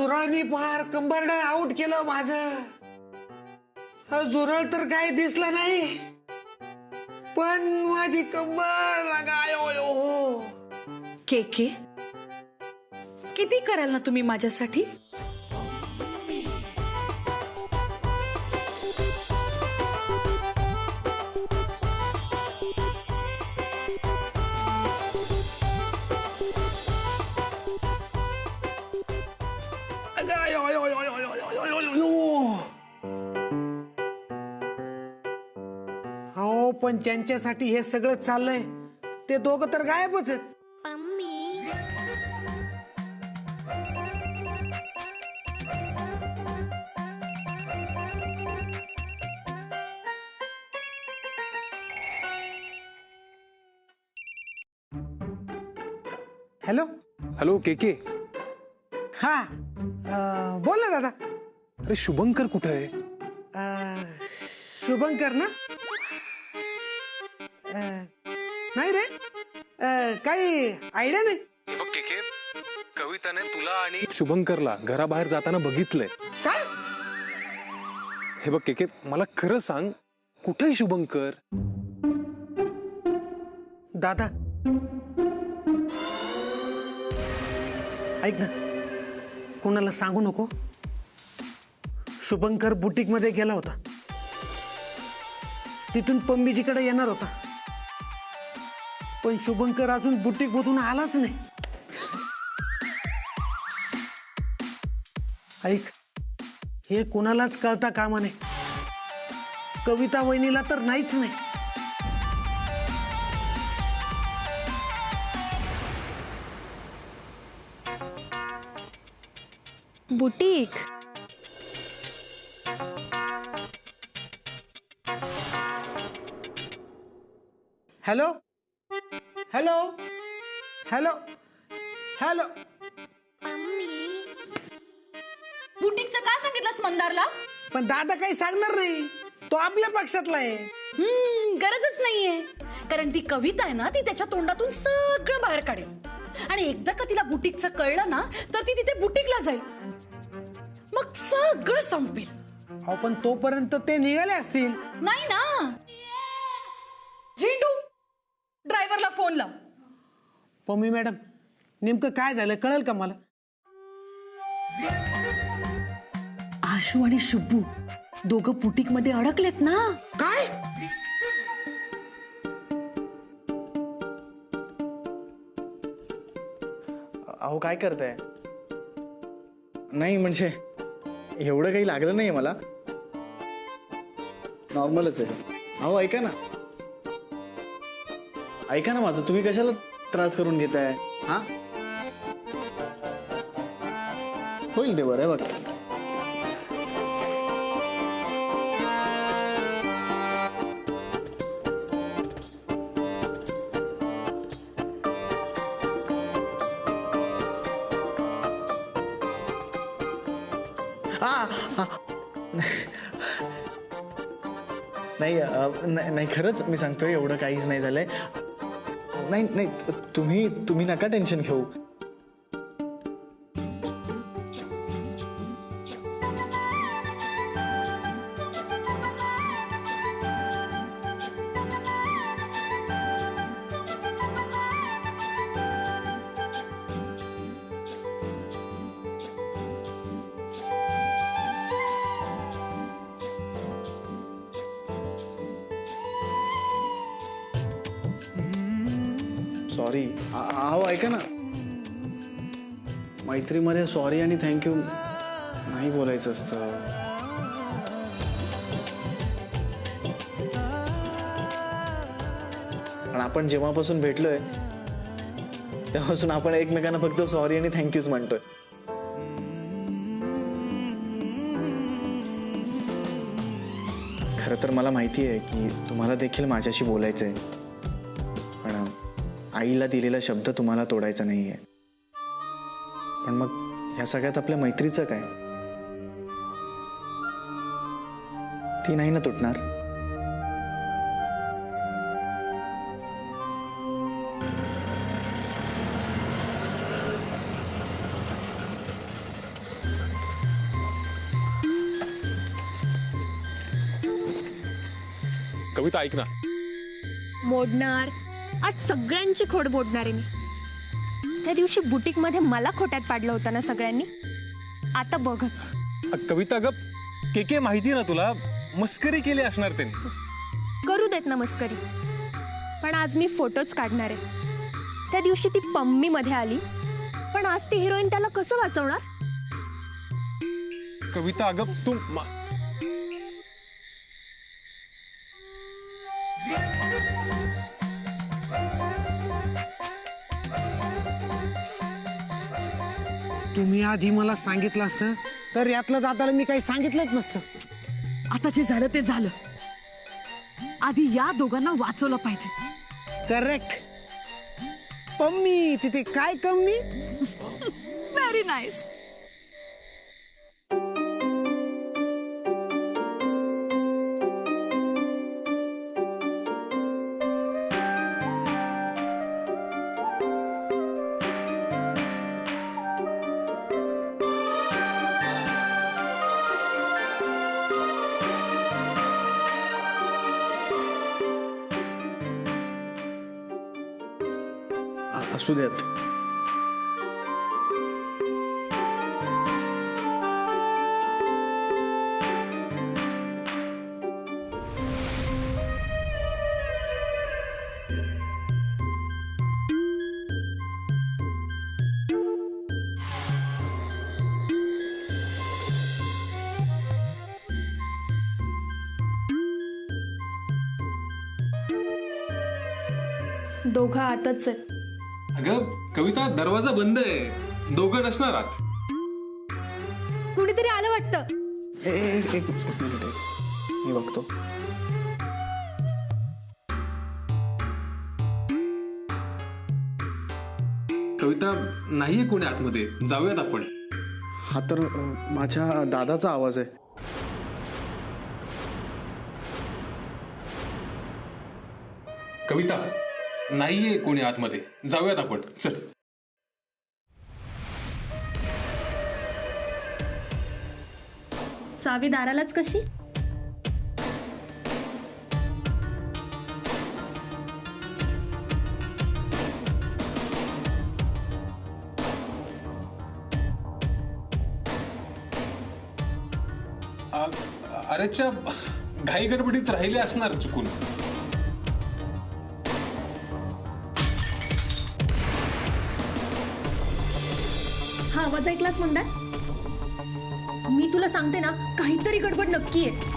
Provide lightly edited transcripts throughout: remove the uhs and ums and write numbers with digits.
झुरळनी फार कंबरड आउट केलं माझं. झुरळ तर काही दिसला नाही, पण माझी कंबर हो. के किती कराल ना तुम्ही माझ्यासाठी? हो, पण ज्यांच्यासाठी हे सगळं चाललंय ते दोघं तर गायबच आहेत. हॅलो हॅलो के. हा बोल ना दादा. अरे शुभंकर कुठे आहे? शुभंकर ना? नाही रे, काही आयडिया नाही. हे बघ के, कविताने तुला आणि शुभंकरला घराबाहेर जाताना बघितलंय. काय? हे बघ के, मला खरं सांग, कुठे आहे शुभंकर? दादा ऐक ना, कोणाला सांगू नको. शुभंकर बुटीक मध्ये गेला होता, तिथून पंबीजीकडे येणार होता, पण शुभंकर अजून बुटीक मधून आलाच नाही. ऐक, हे कोणालाच कळता कामा नये. कविता वहिनीला तर नाहीच नाही. Boutique? Hello hello hello hello. बुटीकचं काय सांगितलंस मंदारला? पण दादा काही सांगणार नाही, तो आपल्या पक्षातला आहे. गरजच नाहीये, कारण ती कविता आहे ना, ती त्याच्या तोंडातून सगळं बाहेर काढेल. आणि एकदा का तिला बुटीकचं कळलं ना, तर ती तिथे बुटीकला जाईल, मग सगळं संपेल. अहो, पण तोपर्यंत ते निघाले असतील. नाही ना. झेंडू, ड्रायव्हरला फोन लाव. पम्मी मॅडम, नेमकं काय झालं कळेल का मला? आशू आणि शुब्बू दोघं बुटीक मध्ये अडकलेत ना. काय? अहो काय करताय? नाही म्हणजे एवढं काही लागलं नाही मला, नॉर्मलच आहे. अहो ऐका ना माझं, तुम्ही कशाला त्रास करून घेताय? हा, होईल ते बरं बघ. नाही खरंच मी सांगतोय, एवढं काहीच नाही झालंय. नाही तुम्ही नका टेन्शन घेऊ. सॉरी. अहो ऐका ना, मैत्रीमध्ये सॉरी आणि थँक्यू नाही बोलायचं असतं. पण आपण जेव्हापासून भेटलोय तेव्हापासून आपण एकमेकांना फक्त सॉरी आणि थँक्यूच म्हणतोय. खरं तर मला माहिती आहे की तुम्हाला देखील माझ्याशी बोलायचंय, पण आईला दिलेला शब्द तुम्हाला तोडायचा नाहीये. पण मग ह्या सगळ्यात आपल्या मैत्रीचं काय? ती नाही ना तुटणार. कविता ऐक ना. मोडणार. आज सगळ्यांची खोड मोडणार आहे मी. त्या दिवशी बुटीक मध्ये मला खोट्यात पाडलं होतं ना सगळ्यांनी. आता बघच. कविता गप के माहिती ना तुला, मस्करी केली असणार त्यांनी. करू देत ना मस्करी, पण आज मी फोटोच काढणार आहे. त्या दिवशी ती पम्मी मध्ये आली, पण आज ती हिरोईन त्याला कसं वाचवणार? कविता अगं तू तुम्ही आधी मला सांगितलं असतं तर यातलं दादाला मी काही सांगितलंच नसतं. आता जे झालं ते झालं. आधी या दोघांना वाचवलं पाहिजे. करेक्ट. पम्मी तिथे काय कमी. Very nice. असू देत. दोघं आतच आहेत. अगं कविता दरवाजा बंद आहे, दोघं नसणार आत. कुणीतरी आलं वाटतं. एक मिनिट मी बघतो. कविता नाहीये कोणी आतमध्ये, जाऊयात आपण. हा तर माझ्या दादाचा आवाज आहे. कविता नाहीये कोणी आतमध्ये, जाऊयात आपण. चल. चावी दारालाच कशी? अरेच्या घाई गडबडीत राहिले असणार चुकून. हा आवाज ऐकलास मंदार? मी तुला सांगते ना, काहीतरी गडबड नक्की आहे.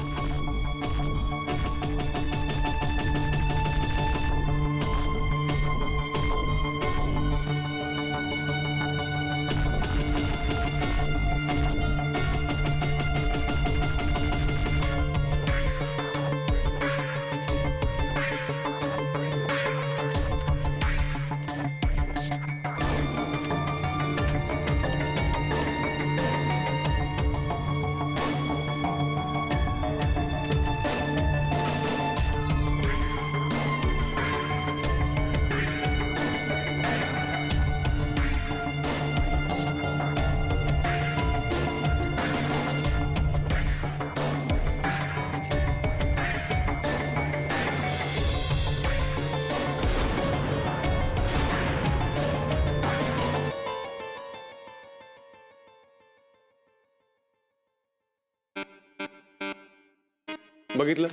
बघितलं,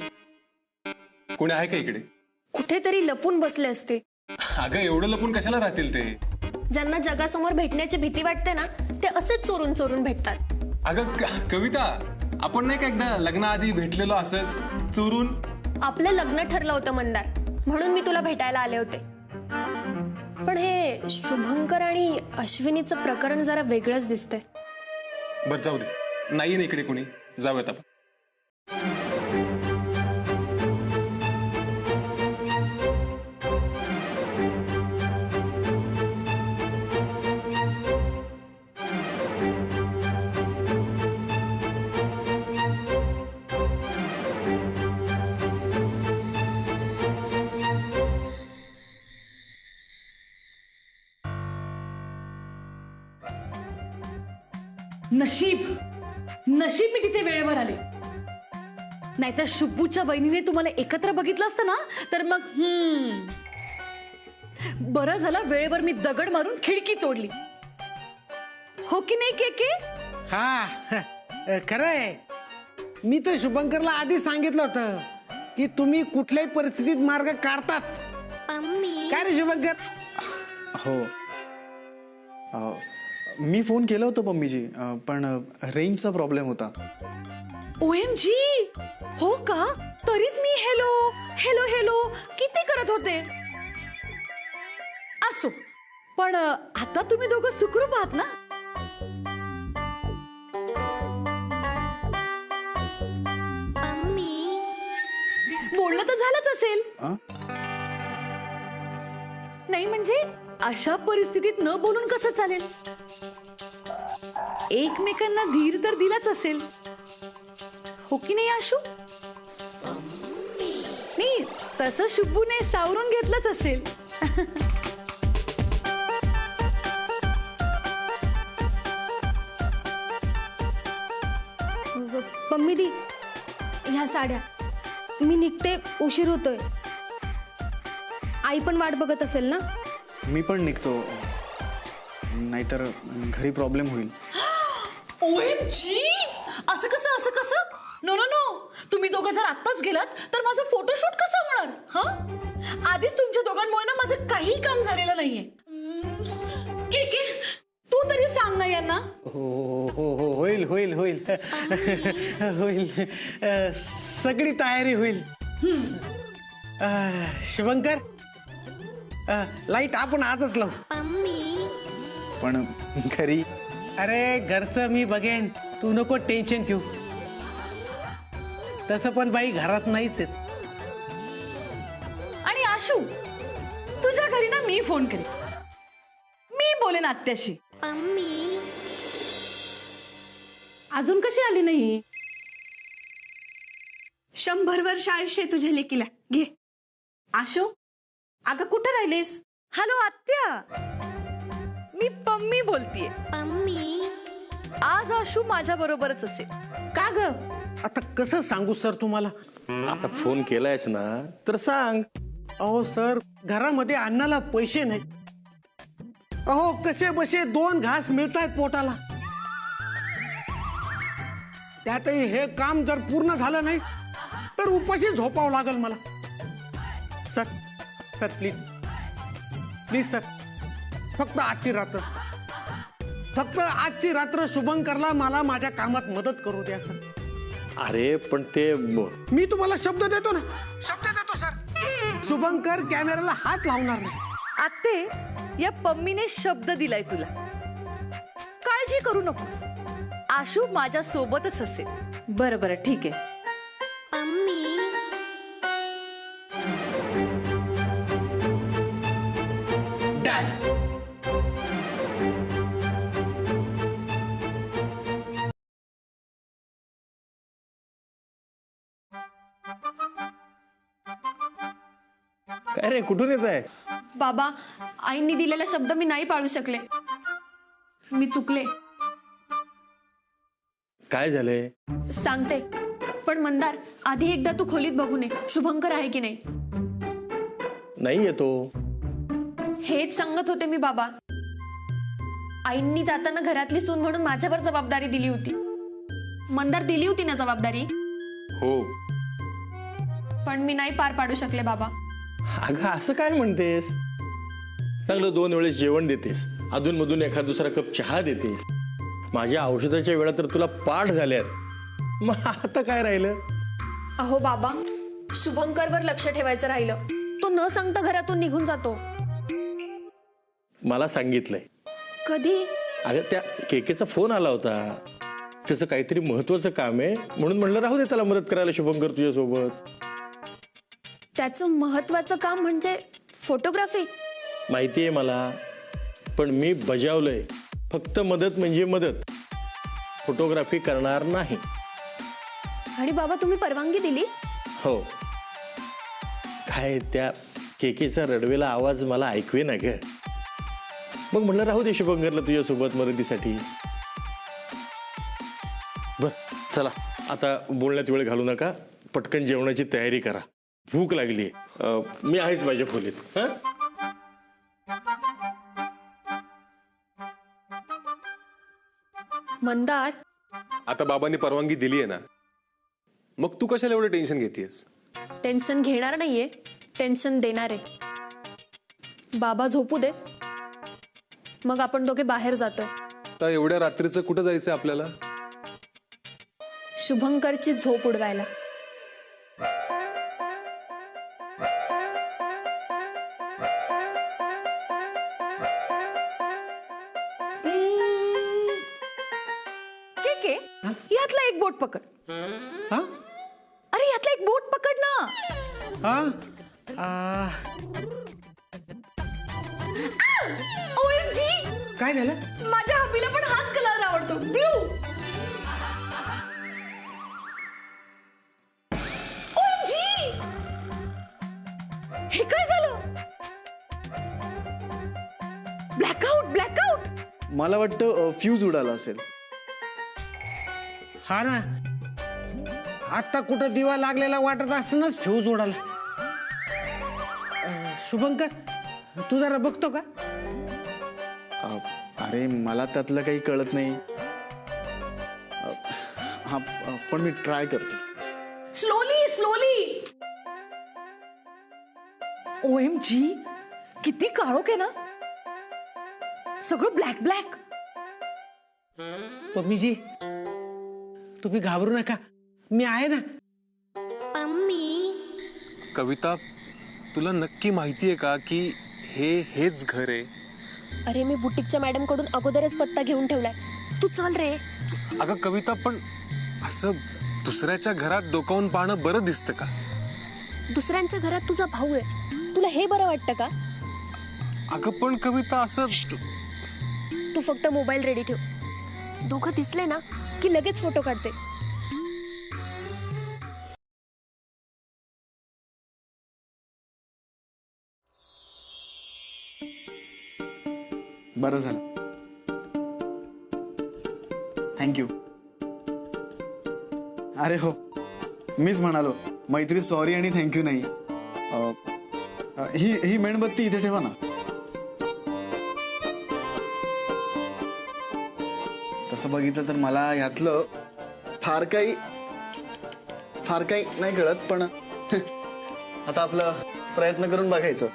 कोणी आहे का इकडे? कुठेतरी लपून बसले असते. अगं एवढं लपून कशाला राहतील ते? ज्यांना जगासमोर भेटण्याची भीती वाटते ना, ते असेच चोरून चोरून भेटतात. अगं कविता, आपण नाही का एकदा लग्नाआधी भेटलेलो असंच चोरून? आपलं लग्न ठरलं होतं मंदार, म्हणून मी तुला भेटायला आले होते. पण हे शुभंकर आणि अश्विनीचं प्रकरण जरा वेगळंच दिसतंय. बरं जाऊ दे, नाहीये ना इकडे कोणी, जाऊयात आपण. नशीब नशीब मी तिथे वेळेवर आले. नाहीतर शुभूच्या बहिणीने तुम्हाला एकत्र बघितलं असतं ना तर मग बरं झालं वेळेवर मी दगड मारून खिडकी तोडली. हो की नाही केके? हा खरंय. मी तर शुभंकरला आधी सांगितलं होतं की तुम्ही कुठल्याही परिस्थितीत मार्ग काढताच. काय रे शुभंकर? हो मी फोन केला होता मम्मीजी, पण रेंजचा प्रॉब्लेम होता. OMG, हो का? तरीच मी हेलो हेलो हेलो किती करत होते. असो, पण आता तुम्ही दोघं सुखरूप आहात ना? बोलणं तर झालंच असेल. नाही म्हणजे अशा परिस्थितीत न बोलून कसं चालेल? एकमेकांना धीर तर दिलाच असेल. हो की नाही आशू? नाही तसं शुभूने सावरून घेतलंच असेल. मम्मी दी ह्या साड्या, मी निघते, उशीर होतोय. आई पण वाट बघत असेल ना? मी पण निघतो, नाहीतर घरी प्रॉब्लेम होईल. OMG, असं कसं? नो नो नो, तुम्ही दोघं जर आत्ताच गेलात तर माझं फोटोशूट कसं होणार? हा, आधीच तुमच्या दोघांमुळे ना माझं काही काम झालेलं नाहीये. के तू तरी सांग ना यांना. हो हो हो होईल होईल होईल होईल. सगळी तयारी होईल. शुभंकर, लाईट आपण आजच लावू. पण घरी अरे घरचं मी बघेन, तू नको टेन्शन घेऊ. तसं पण बाई घरात नाहीच आहेत. आणि आशू, तुझ्या घरी ना मी फोन करेन, मी बोलेन आत्याशी. अजून कशी आली नाही? 100 वर्ष आयुष्य आहे तुझ्या लेकीला. घे. आशू, अगं कुठे राहिलीस? हॅलो आत्या, मी पम्मी बोलतीये. आज आशू माझ्या बरोबरच असेल. का ग? आता कसं सांगू सर तुम्हाला? आता फोन केलायस ना तर सांग. अहो सर, घरामध्ये अन्नाला पैसे नाहीत. अहो कसे बसे 2 घास मिळतायत पोटाला. त्यातही हे काम जर पूर्ण झालं नाही तर उपाशी झोपावं लागेल मला. Sir sir please please sir, फक्त आजची रात्र शुभंकरला मला माझ्या कामात मदत करू द्या सर. अरे पण ते मी तुम्हाला शब्द देतो ना, शब्द देतो सर. शुभंकर कॅमेराला हात लावणार नाही. आत्ते, या पम्मीने शब्द दिलाय तुला. काळजी करू नकोस, आशू माझ्या सोबतच असेल. बरं ठीक आहे. काय रे, कुठून येत आहे? बाबा, आईंनी दिलेला शब्द मी नाही पाळू शकले. मी चुकले. काय झालंय? सांगते, पण मंदार आधी एकदा तू खोलीत बघून ये, शुभंकर आहे की नाही. नाही येतो. हेच सांगत होते मी बाबा. आईंनी जाताना घरातली सून म्हणून माझ्यावर जबाबदारी दिली होती. मंदार दिली होती ना जबाबदारी. हो. पण मी नाही पार पाडू शकले बाबा. अगं असं काय म्हणतेस? चांगलं 2 वेळेस जेवण देतेस, अधूनमधून एखाद दुसरा कप चहा देतेस. माझ्या औषधाच्या वेळा तर तुला पाठ झाल्यात. मग आता काय राहिलं? अहो बाबा, शुभंकरवर लक्ष ठेवायचं राहिलं. तो न सांगता घरातून निघून जातो. मला सांगितलंय. कधी? अगं त्या केकेचा फोन आला होता. त्याचं काहीतरी महत्वाचं काम आहे म्हणून म्हणलं राहू दे त्याला मदत करायला शुभंकर तुझ्यासोबत. त्याचं महत्वाचं काम म्हणजे फोटोग्राफी. माहितीये मला, पण मी बजावलंय. फक्त मदत म्हणजे मदत, फोटोग्राफी करणार नाही. आणि बाबा तुम्ही परवानगी दिली? हो. काय त्या केकेचा रडवेला आवाज मला ऐकवे ना ग. मग म्हणलं राहू दे शुभंकरला तुझ्यासोबत मदतीसाठी. बर चला, आता बोलण्यात वेळ घालू नका, पटकन जेवणाची तयारी करा, भूक लागली. मी आहेच माझ्या खोलीत. हा मंदार, आता बाबांनी परवानगी दिली आहे ना, मग तू कशाला एवढं टेन्शन घेतेयस? टेन्शन घेणार नाहीये, टेन्शन देणार आहे. बाबा झोपू दे, मग आपण दोघे बाहेर जातोय. तर एवढ्या रात्रीचं कुठं जायचंय आपल्याला? शुभंकरची झोप उडवायला. के यातला एक बोट पकड. हा अरे यातला एक बोट पकड ना. हा OMG, काय झालं? माझ्या हबीला पण हाच कलर आवडतो, ब्लू. OMG, हे काय झालं? ब्लॅकआउट. मला वाटतं फ्यूज उडाला असेल. हा ना, आता कुठं दिवा लागलेला वाटत असतानाच फ्यूज उडाला. शुभंकर, तू जरा बघतो का? अरे मला त्यातलं काही कळत नाही. हा, पण मी ट्राय करतो. स्लोली. OMG, किती काळोख आहे ना, सगळं ब्लॅक. मम्मीजी, तुम्ही घाबरू नका, मी आहे ना. कविता, तुला नक्की माहितीये का की हेच घर आहे? अरे मी बुटीकच्या मॅडम कडून अगोदरच पत्ता घेऊन ठेवलाय. तू चल रे. अगं कविता, पण असं दुसऱ्याच्या घरात डोकावून पाहणं बरं दिसतं का? दुसऱ्यांच्या घरात तुझा भाऊ आहे, तुला हे बरं वाटतं का? अगं पण कविता, असं तू फक्त मोबाईल रेडी ठेव. दोघं दिसले ना की लगेच फोटो काढते. बरं झालं, थँक्यू. अरे हो, मीच म्हणालो मैत्री सॉरी आणि थँक्यू नाही. ही मेणबत्ती इथे ठेवा ना. तसं बघितलं तर मला यातलं फार काही नाही कळत, पण आता आपलं प्रयत्न करून बघायचं.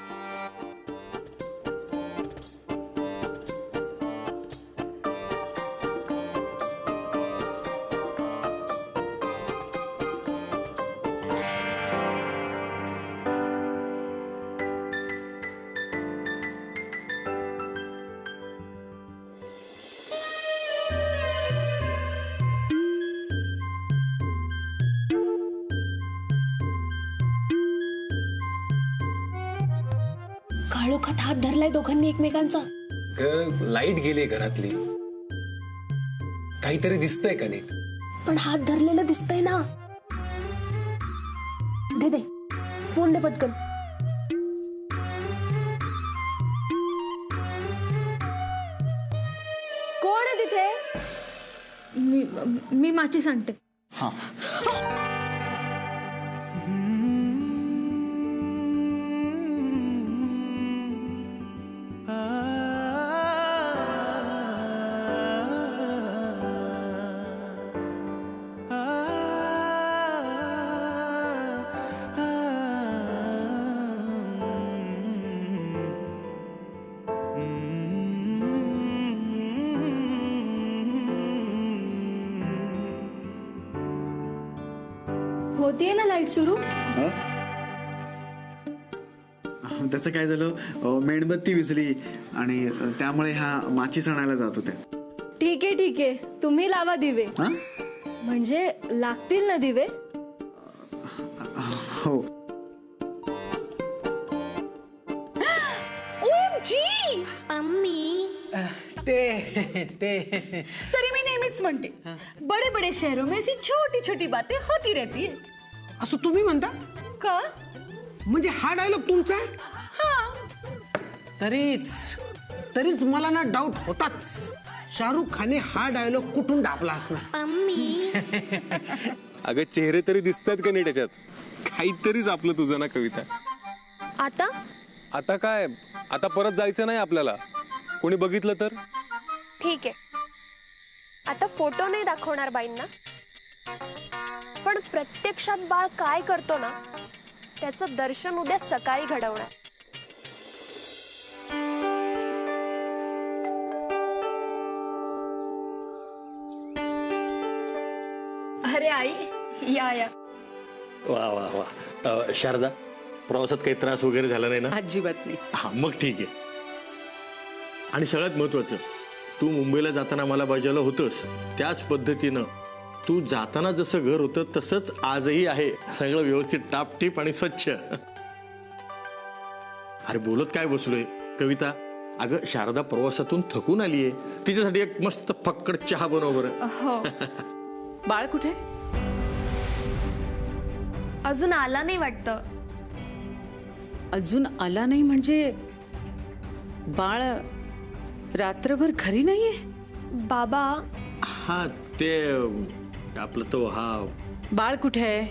काळोखात हात धरलाय दोघांनी एकमेकांचा. लाईट गेली घरातली, काहीतरी दिसतंय का नीट? पण हात धरलेलं दिसतंय ना. दे फोन दे पटकन. कोण आहे तिथे? मी माची सांगते. हा, होतीये ना लाईट सुरू. त्याचं काय झालं, मेणबत्ती विझली आणि त्यामुळे ह्या माचीस आणायला जात होत्या. ठीक आहे, तुम्ही लावा दिवे. हा, म्हणजे लागतील ना दिवे. हो. OMG, ते तरी मी नेहमीच म्हणते, बडे बडे शहरों में ऐसी छोटी छोटी बातें होती रहती है. असं तुम्ही म्हणता का? म्हणजे हा डायलॉग तुमचा आहे? हा. तरीच मला ना डाऊट होताच, शाहरुख खाने हा डायलॉग कुठून दाबला असणार. अगं चेहरे तरी दिसतात का नाही त्याच्यात? काहीतरीच आपलं तुझं ना कविता. आता आता काय, आता परत जायचं नाही आपल्याला. कोणी बघितलं तर? ठीक आहे, आता फोटो नाही दाखवणार बाईंना, पण प्रत्यक्षात बाळ काय करतो ना त्याचं दर्शन उद्या सकाळी घडवणार. अरे आई, या या. वा वा वा. शारदा, प्रवासात काही त्रास वगैरे झाला नाही ना? अजिबात नाही. हा, मग ठीक आहे. आणि सगळ्यात महत्वाचं, तू मुंबईला जाताना मला बजावलं होतंस त्याच पद्धतीनं तू जाताना जसं घर होतं तसंच आजही आहे. सगळं व्यवस्थित टापटीप आणि स्वच्छ. अरे बोलत काय बसलोय कविता? अगं शारदा प्रवासातून थकून आलीये, तिच्यासाठी एक मस्त फक्कड चहा बनव बरं. बाळ कुठे? अजून आला नाही वाटतं. अजून आला नाही म्हणजे बाळ रात्रभर घरी नाहीये? बाबा, हा ते आपलं तो हा बाळ कुठे आहे?